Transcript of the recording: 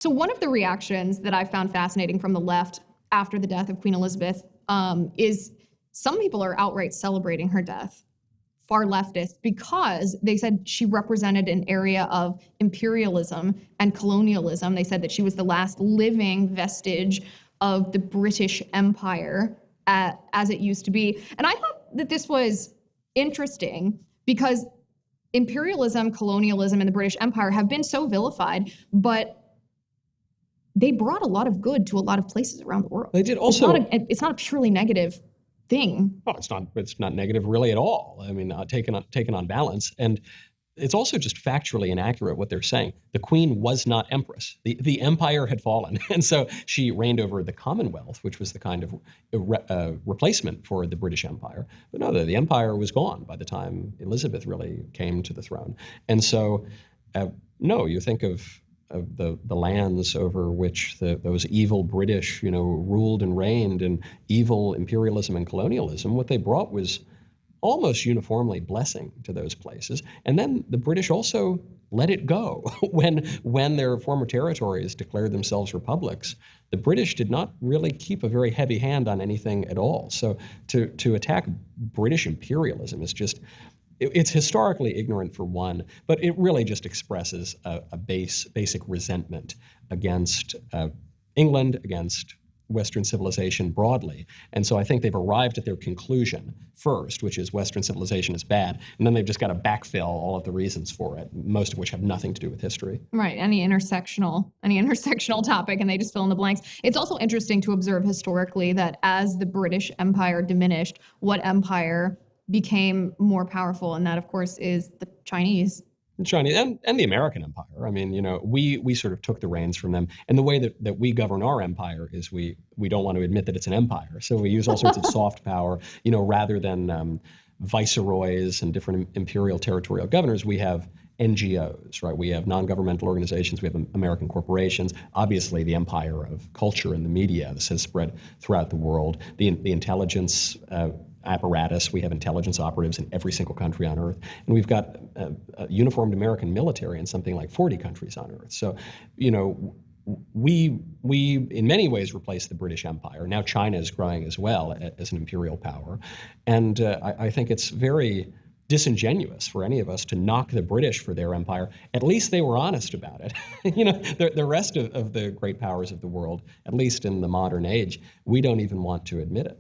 So one of the reactions that I found fascinating from the left after the death of Queen Elizabeth is some people are outright celebrating her death, far leftists, because they said she represented an area of imperialism and colonialism. They said that she was the last living vestige of the British Empire as it used to be. And I thought that this was interesting because imperialism, colonialism, and the British Empire have been so vilified, but they brought a lot of good to a lot of places around the world. They did also. It's not a purely negative thing. Oh, it's not negative really at all. I mean, taken on balance. And it's also just factually inaccurate what they're saying. The queen was not empress. The empire had fallen. And so she reigned over the Commonwealth, which was the kind of replacement for the British Empire. But no, the empire was gone by the time Elizabeth really came to the throne. And so, no, you think of the lands over which those evil British, ruled and reigned, and evil imperialism and colonialism, what they brought was almost uniformly blessing to those places. And then the British also let it go. When their former territories declared themselves republics, the British did not really keep a very heavy hand on anything at all. So to attack British imperialism is just, it's historically ignorant for one, but it really just expresses a basic resentment against England, against Western civilization broadly. And so I think they've arrived at their conclusion first, which is Western civilization is bad, and then they've just got to backfill all of the reasons for it, most of which have nothing to do with history. Right, any intersectional topic, and they just fill in the blanks. It's also interesting to observe historically that as the British Empire diminished, what empire became more powerful, and that, of course, is the Chinese. Chinese and the American Empire. I mean, we sort of took the reins from them. And the way that we govern our empire is we don't want to admit that it's an empire. So we use all sorts of soft power, rather than viceroys and different imperial territorial governors. We have NGOs, right? We have non-governmental organizations. We have American corporations. Obviously, the empire of culture and the media. This has spread throughout the world. The intelligence apparatus. We have intelligence operatives in every single country on Earth. And we've got a uniformed American military in something like 40 countries on Earth. So, we in many ways replaced the British Empire. Now China is growing as well as an imperial power. And I think it's very disingenuous for any of us to knock the British for their empire. At least they were honest about it. The rest of the great powers of the world, at least in the modern age, we don't even want to admit it.